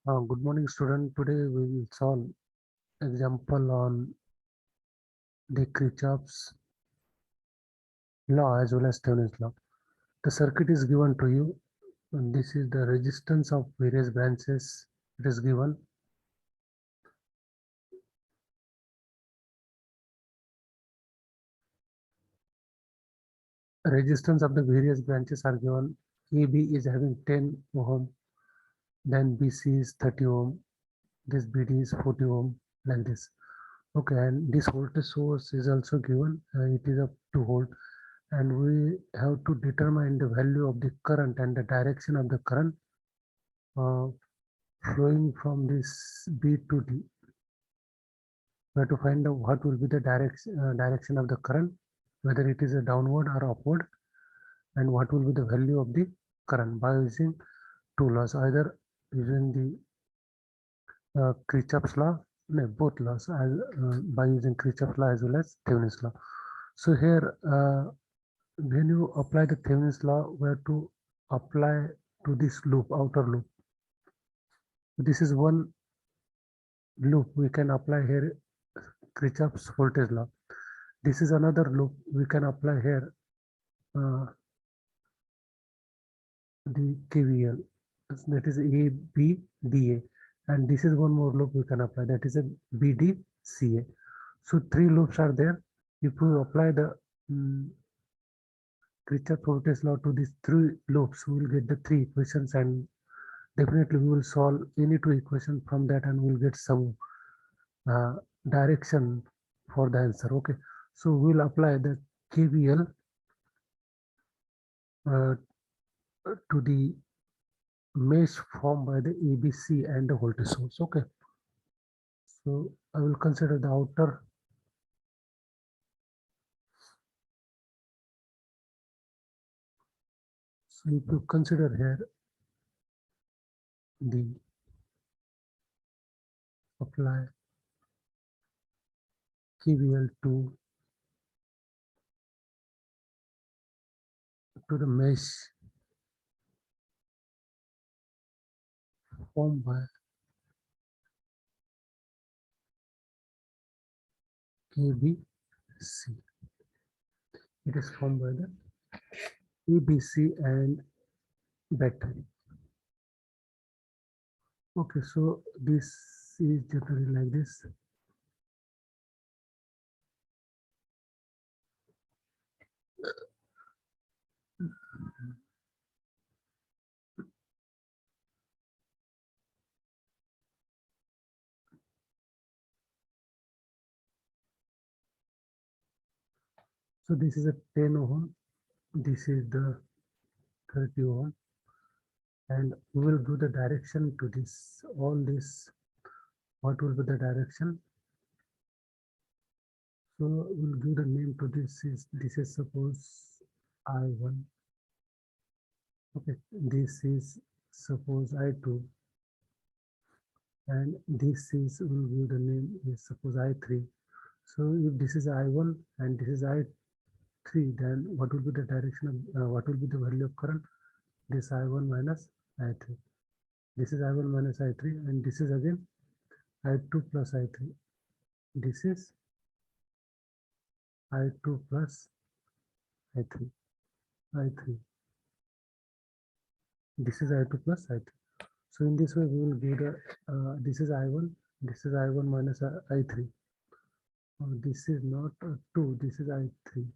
Good morning, student. Today we will solve example on the Kirchhoff's law as well as Thevenin's law. The circuit is given to you, and this is the resistance of various branches. It is given. Resistance of the various branches are given. AB is having 10 ohm, then BC is 30 ohm, this BD is 40 ohm, like this. Okay, and this voltage source is also given. It is up to volt, and we have to determine the value of the current and the direction of the current uh, flowing from this B to D. We have to find out what will be the direction of the current, whether it is a downward or upward, and what will be the value of the current by using two laws, either using the Kirchhoff's law, no, both laws, by using Kirchhoff's law as well as Thevenin's law. So here, when you apply the Thevenin's law, we have to apply to this loop, outer loop. This is one loop we can apply here Kirchhoff's voltage law. This is another loop we can apply here the KVL, that is A, B, D, A, and this is one more loop we can apply, that is a B, D, C, A. So three loops are there. If we apply the Kirchhoff voltage law to these three loops, we will get the three equations, and definitely we will solve any two equations from that, and we'll get some direction for the answer. Okay, so we'll apply the KVL to the mesh formed by the ABC and the voltage source. Okay, so I will consider the outer. So if you consider here the apply KVL to the mesh formed by KBC. It is formed by the ABC and battery. Okay, so this is generally like this. So this is a 10 ohm. This is the 30 ohm, and we will do the direction to this. All this. What will be the direction? So we'll give the name to this. Is suppose I1. Okay, this is suppose I2, and this is will give the name is suppose I3. So if this is I1 and this is I3, then what will be the direction of what will be the value of current? This I1 minus I3. This is I1 minus I3, and this is again I2 plus I3. This is I2 plus I3. I3. This is I2 plus I3. So in this way, we will give the this is I1, this is I1 minus I3. This is not 2, this is I3.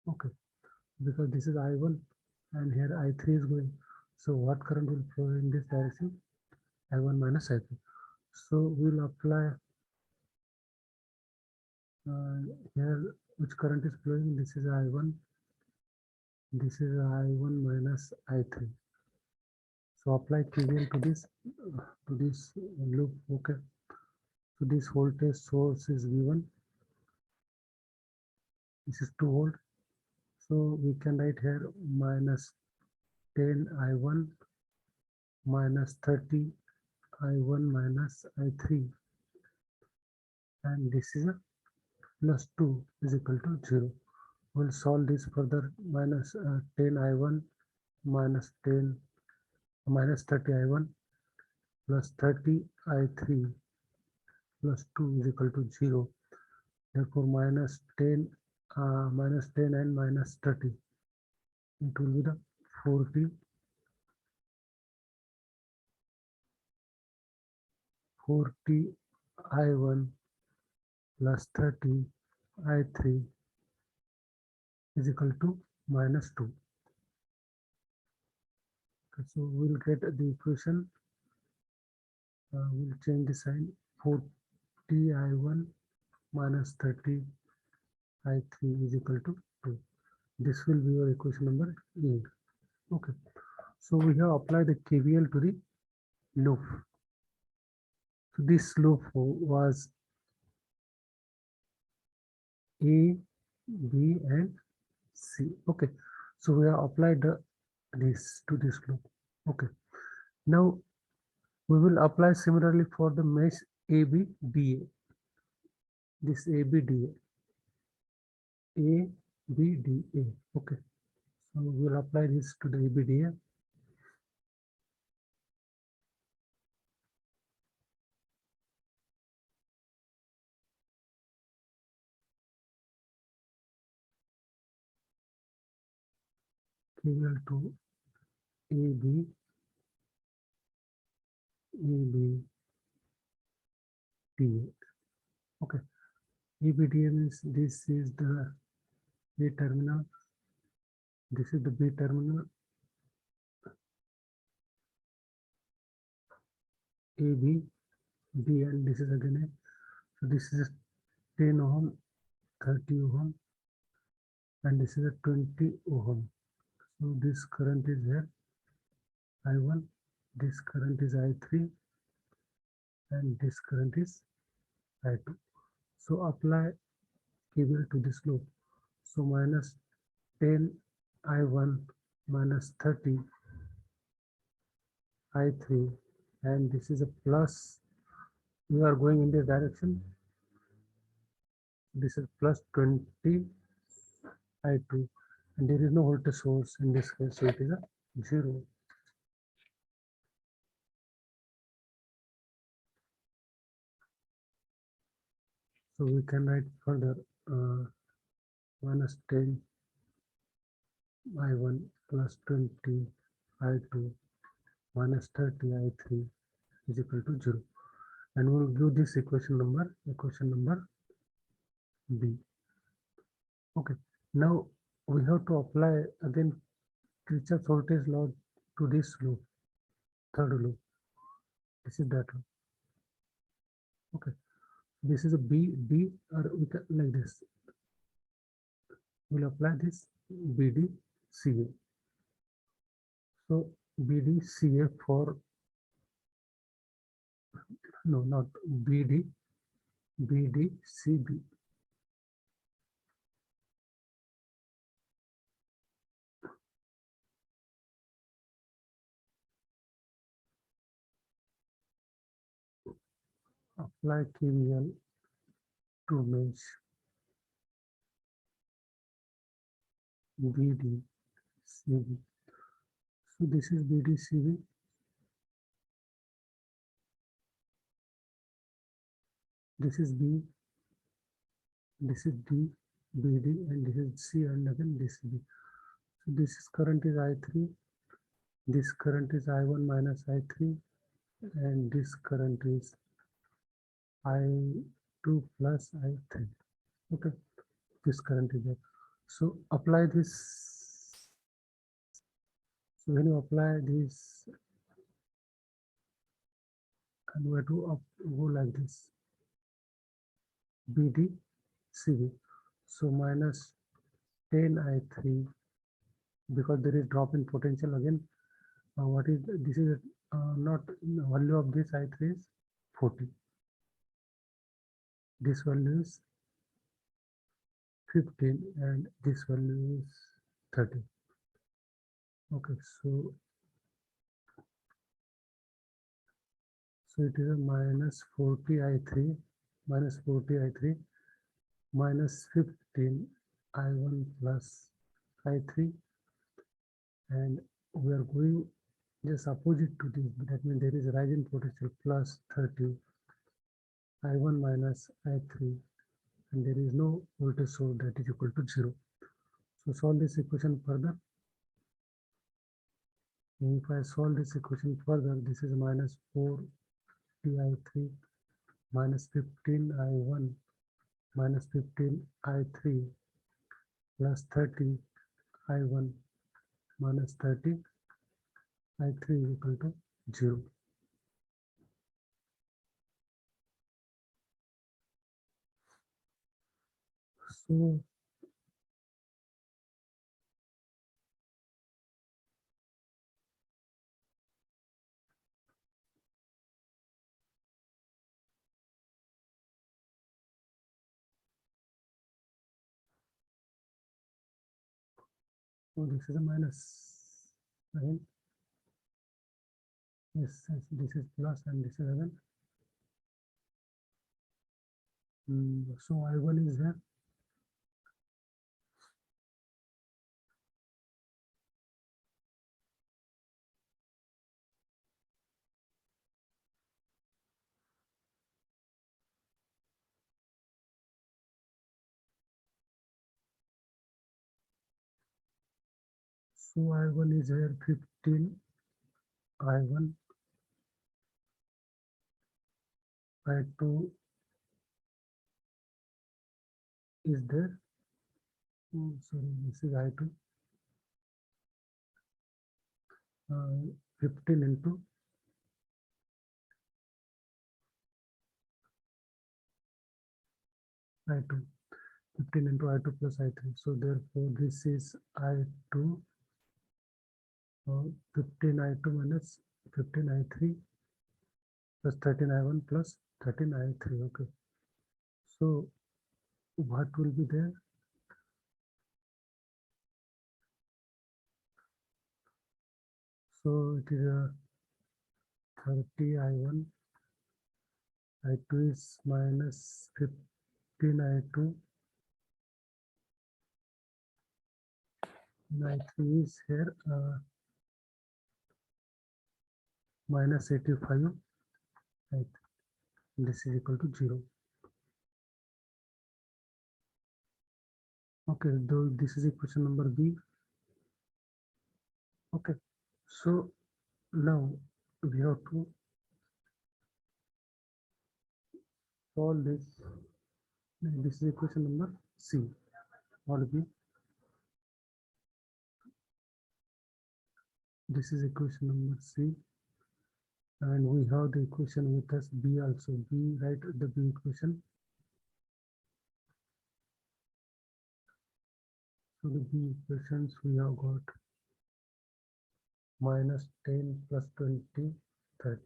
Okay, because this is I1 and here I3 is going. So what current will flow in this direction? I1 minus I3. So we will apply here which current is flowing. This is I1. This is I1 minus I3. So apply KVL to this loop. Okay. So this voltage source is given. This is 2 volt. So we can write here minus 10 I1 minus 30 I1 minus I3, and this is a plus 2 is equal to 0. We'll solve this further. Minus 10 I1 minus 10 minus 30 I1 plus 30 I3 plus 2 is equal to 0. Therefore, minus 10 and minus 30. It will be the 40 I1 plus 30 I3 is equal to minus 2. Okay, so we'll get the equation. We'll change the sign. 40 I1 minus 30 I3 is equal to 2. This will be your equation number A. Okay. So we have applied the KVL to the loop. So this loop was A, B, and C. Okay. So we have applied this to this loop. Okay. Now we will apply similarly for the mesh ABDA. This ABDA. ABDA. Okay. So we will apply this to the ABDA. KVL to AB, ABDA. Okay. ABDA means this is the A terminal. This is the B terminal. AB, B, and this is again A. So this is 10 ohm, 30 ohm, and this is a 20 ohm. So this current is here, I1, this current is I3, and this current is I2. So apply KVL to this loop. So minus 10 I1 minus 30 I3, and this is a plus. We are going in this direction. This is plus 20 I2, and there is no voltage source in this case, so it is a 0. So we can write further minus 10 I1 plus 20 I2 minus 30 I3 is equal to 0. And we'll give this equation number B. Okay. Now we have to apply again Kirchhoff's voltage law to this loop, third loop. This is that loop. Okay. This is a BD, or we can like this. We'll apply this BDCA. So BDCA for no, not BDCB. Apply KVL to mesh BDCB. So this is BDCB. This is B. This is D, BD, and this is C, and again this is B. So this is current is I3. This current is I1 minus I3, and this current is I2 plus I3. Okay, this current is there. So apply this. So when you apply this, and we have to go like this. BD, CB. So minus 10 I3, because there is drop in potential again. What is this is not value of this I3 is 40. This value is 15, and this value is 30. Okay, so it is a minus 40 I3 minus 40 I3 minus 15 I1 plus I3, and we are going just opposite to this. That means there is a rise in potential plus 30 I1 minus I3, and there is no voltage source that is equal to 0. So solve this equation further. If I solve this equation further, this is minus 4 I3 minus 15 I1 minus 15 I3 plus 30 I1 minus 30 I3 is equal to 0. So this is a minus, right? Yes, yes, this is plus and this is again. So I1 is there. So I1 is here 15 I1 I2 is there. Sorry, this is I2. 15 into I2. 15 into I2 plus I3. So therefore this is I2 15 I2 minus 15 I3 plus 13 I1 plus 13 I3. Okay. So what will be there? So it is a 30 I1. I2 is minus 15 I2. And I3 is here minus 85. Right. This is equal to 0. Okay, though this is equation number B. Okay, so now we have to solve this. This is equation number C, not B. This is equation number C, and we have the equation with us B also. B, write the B equation. So the B equations we have got minus 10 plus 20, 30.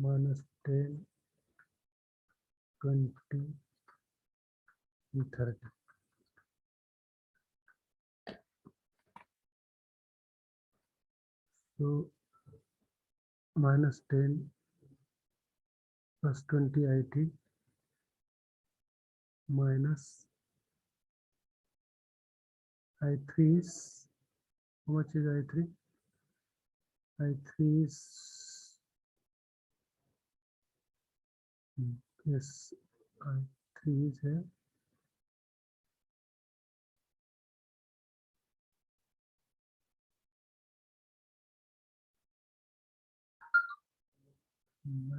Minus 10, 20, and 30. So minus 10 plus 20 IT minus I3 is, how much is I3? I3 is, yes, I3 is here.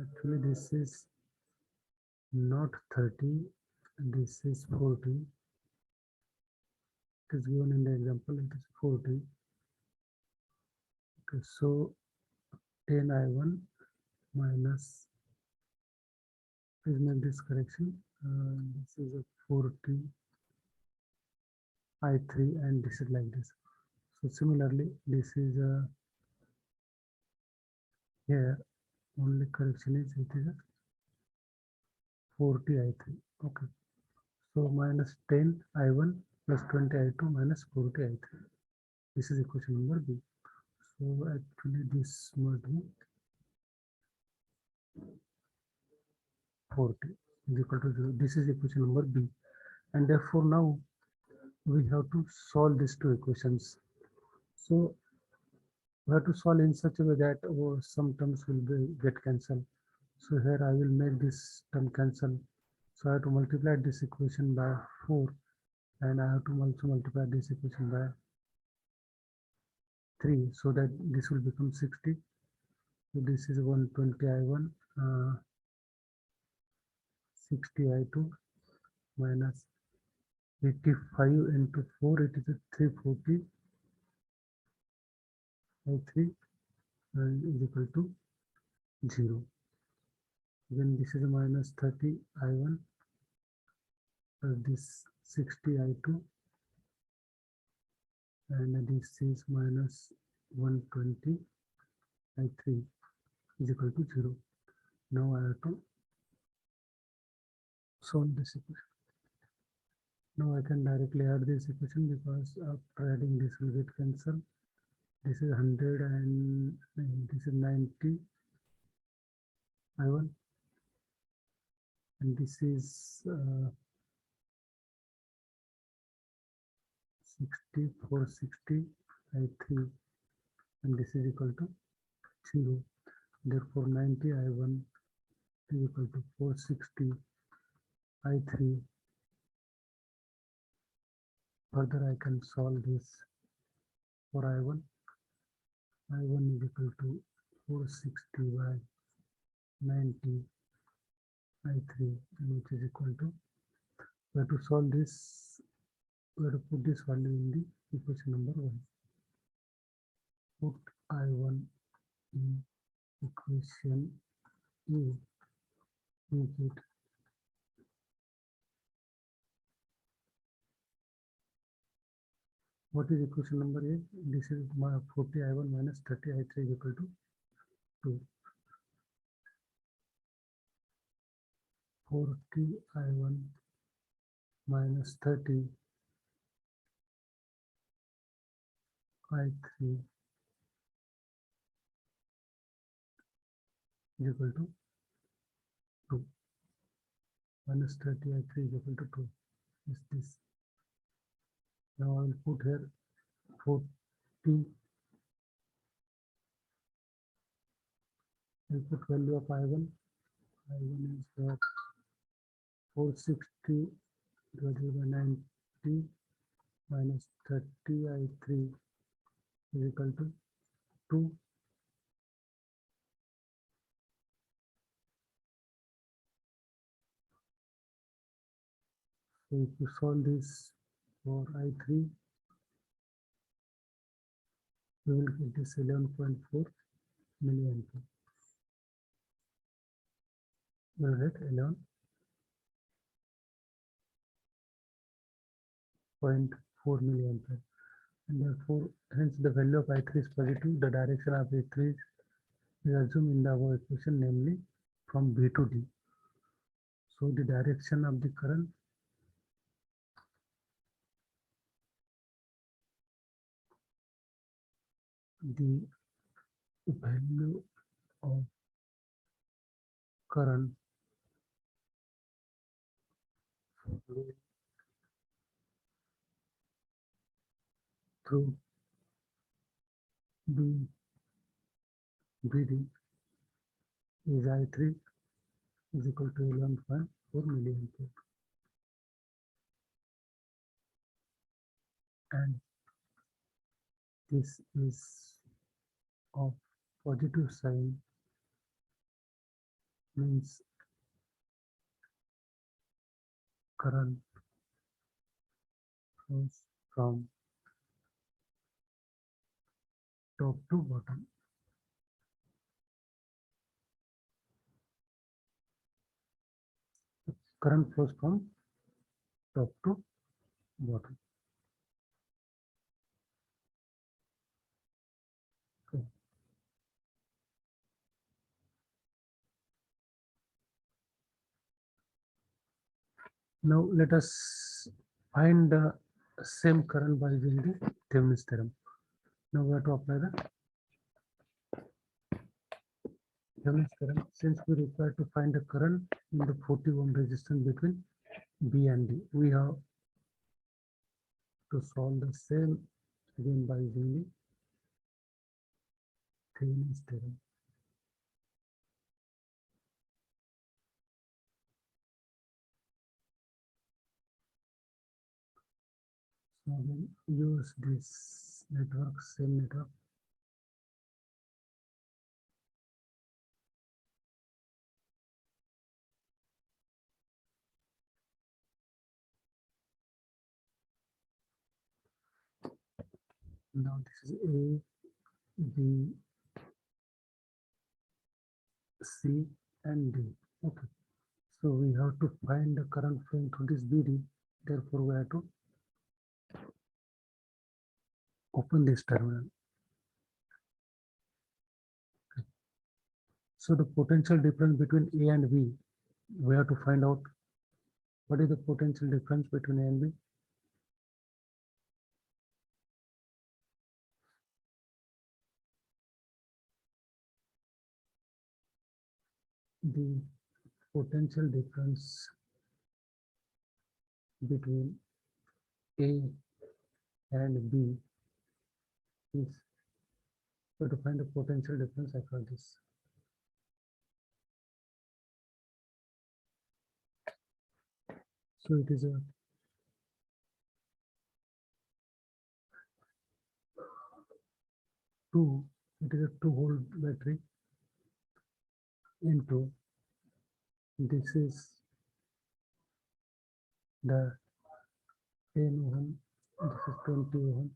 Actually, this is not 30, this is 40. It is given in the example, it is 40. Okay, so 10 I1 minus, please make this correction. This is a 40 I3, and this is like this. So similarly, this is here, only correction is it is a 40 I3. Okay. So minus 10 I1 plus 20 I2 minus 40 I3. This is equation number B. So actually this must be 40 is equal to 0. This is equation number B. And therefore now we have to solve these two equations. So we have to solve in such a way that some terms will get cancelled. So here I will make this term cancel. So I have to multiply this equation by 4, and I have to also multiply this equation by 3, so that this will become 60. So this is 120 I1, 60 I2 minus 85 into 4, it is a 340 I3 is equal to 0. Then this is a minus 30 I1 plus this 60 I2, and this is minus 120 I3 is equal to 0. Now I have to solve this equation. Now I can directly add this equation, because after adding this will get cancelled. This is 100 and this is 90 I1, and this is 60 460 I3, and this is equal to 0. Therefore 90 I1 is equal to 460 I3. Further I can solve this for I1. I1 is equal to 460 by 90 I3, which is equal to, we have to solve this, we have to put this value in the equation number 1. Put I1 in equation A, make it what is equation number A? This is my 40 I1 minus 30 I3 is equal to 2. 40 I1 minus 30 I3 is equal to 2. Minus 30 I3 is equal to 2. Is this. Now I will put here 40. I'll put value of I1. I1 is 460 divided by 90 minus 30 I3 is equal to 2. So if you solve this for I3, we will get this 11.4 milliampere. We will get 11.4 milliampere, and therefore hence the value of I3 is positive. The direction of I3 is assumed in the above equation, namely from B to D. So the direction of the current the value of current through BD is I3 is equal to 11.4 milliampere, and this is of positive sign, means current flows from top to bottom. Current flows from top to bottom. Okay. Now let us find the same current by using the Thevenin's theorem. Now we have to apply the Thevenin's theorem, since we require to find the current in the 40 ohm resistance between B and D. We have to solve the same again by using the Thevenin's theorem. So we use this network, same network. Now this is A, B, C, and D. Okay. So we have to find the current flowing through this BD. Therefore, we have to open this terminal. Okay. So the potential difference between A and B, we have to find out what is the potential difference between A and B. The potential difference between A and B is, so to find the potential difference I call this. So it is a 2-volt battery into, this is the 10 ohm, this is 20 ohm,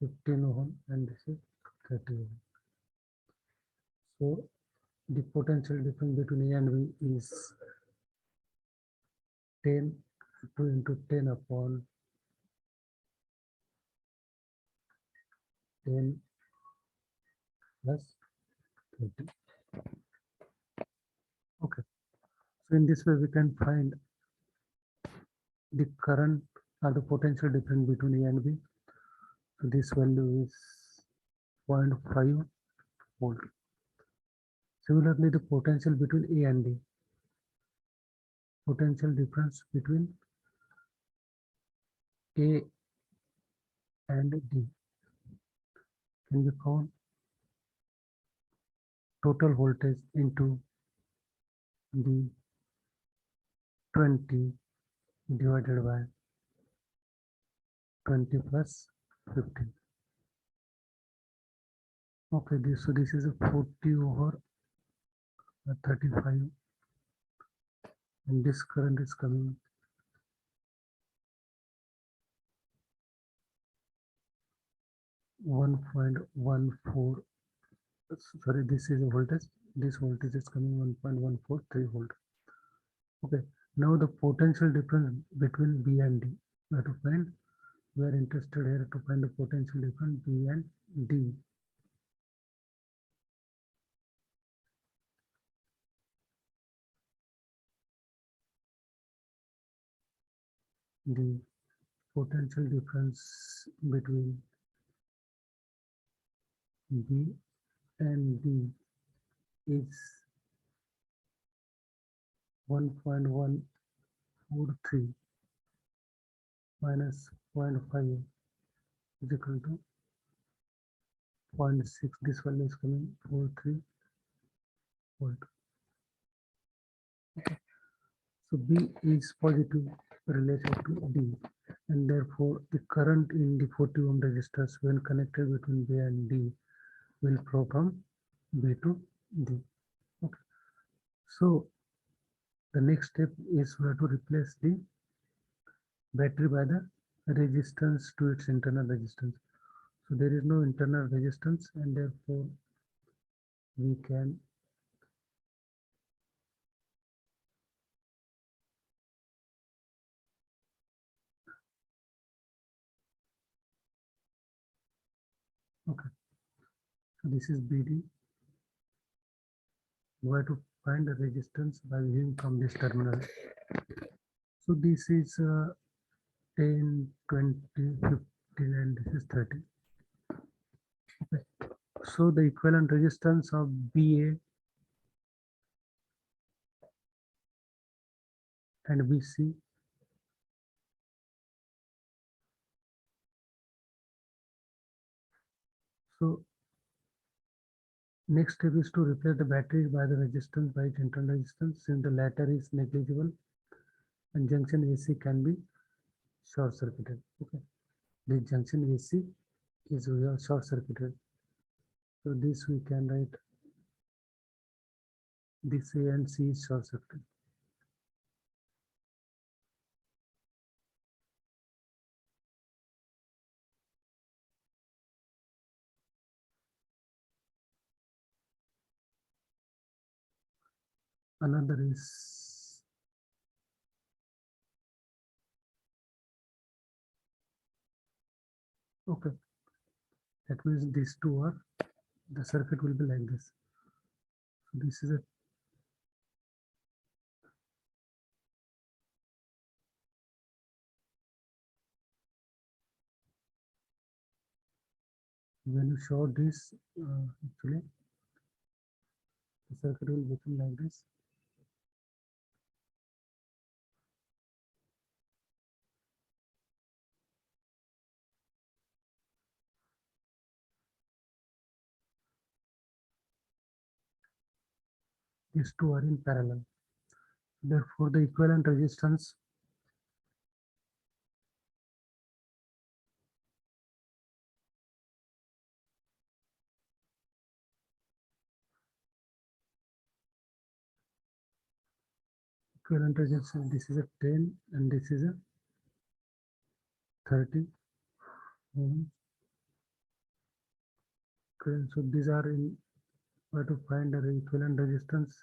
15 ohm, and this is 30 ohm. So the potential difference between A and B is 10 2 into 10 upon 10 plus 30. Okay. So in this way we can find the current or the potential difference between A and B. So this value is 0.5 volt. Similarly, the potential between A and D, potential difference between A and D can be found total voltage into the 20 divided by 20 plus 15. Okay, so this is a 40 over 35, and this current is coming 1.14. Sorry, this is a voltage. This voltage is coming 1.143 volt. Okay, now the potential difference between B and D. We have to find. We are interested here to find the potential difference B and D. The potential difference between B and D is 1.143 minus 0.5 is equal to 0.6. This value is coming 43 volt. Okay. So B is positive related to D, and therefore the current in the 40 ohm resistors when connected between B and D will flow from B to D. Okay. So the next step is we have to replace the battery by the resistance to its internal resistance. So there is no internal resistance, and therefore we can okay. So this is BD. We have to find the resistance by viewing from this terminal. So this is 10, 20, 15, and this is 30. Okay. So the equivalent resistance of BA and BC So next step is to replace the batteries by the resistance by its internal resistance. Since the latter is negligible and junction AC can be short circuited. Okay, this junction AC is short circuited. So this we can write this A and C is short circuited. Another is okay. That means these two are the circuit will be like this. So this is a when you show this actually the circuit will become like this. These two are in parallel. Therefore, the equivalent resistance, this is a 10 and this is a 30 ohm. Okay, so these are in where to find the equivalent resistance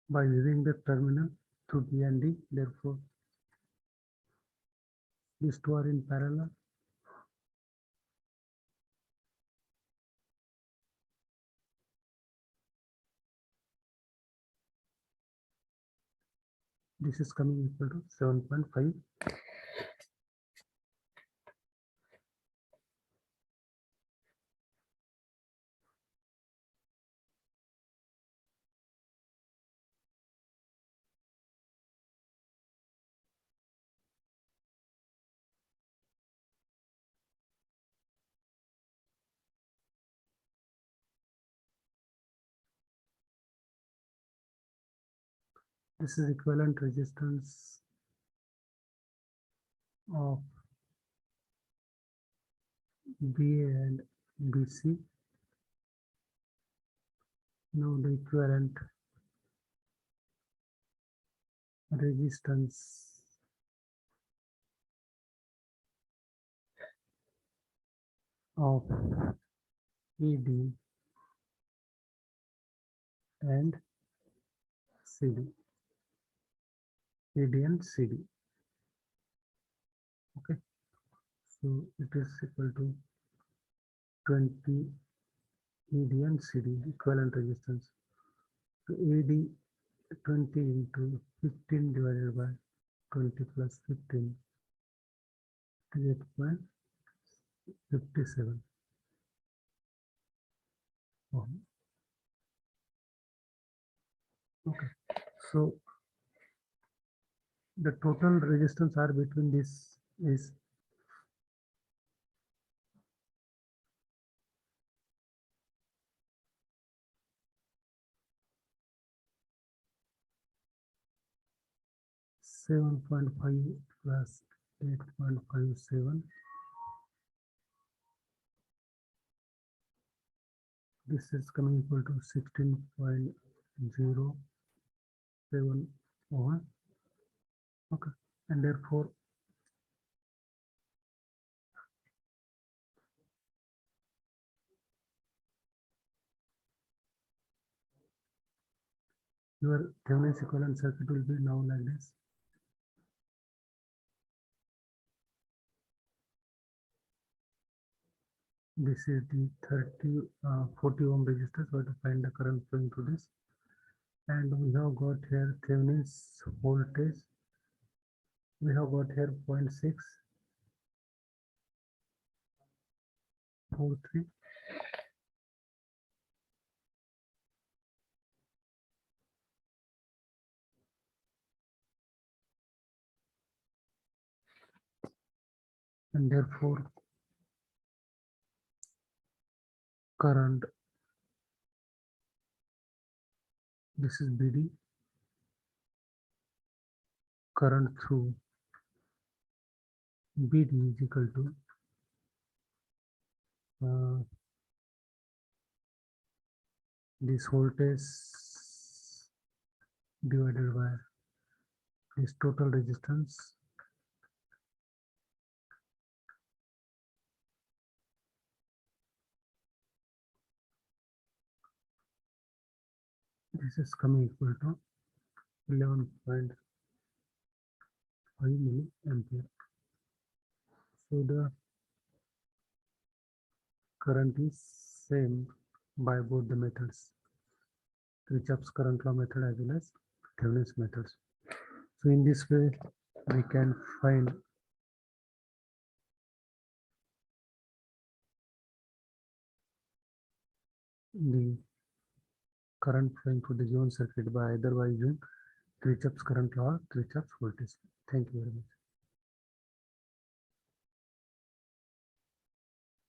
by using the terminal through B and D. Therefore, these two are in parallel. This is coming equal to 7.5. This is equivalent resistance of BA and BC. Now the equivalent resistance of ED and CD. ED and CD. Okay, so it is equal to 20 ED and CD equivalent resistance. So ED 20 into 15 divided by 20 plus 15 is 8.57 ohm. Okay, so the total resistance are between this is 7.5 plus 8.57. This is coming equal to 16.07 ohm. Okay, and therefore your Thevenin equivalent circuit will be now like this. This is the 40 ohm resistor, so to find the current flowing through this. And we have got here Thevenin's voltage. We have got here 0.643. And therefore current, this is BD, current through BD is equal to this voltage divided by this total resistance this is coming equal to 11.5 milliampere. So the current is same by both the methods, Kirchhoff's current law method as well as Thevenin's methods. So in this way we can find the current flowing through the given circuit by either by using Kirchhoff's current law or Kirchhoff's voltage. Thank you very much.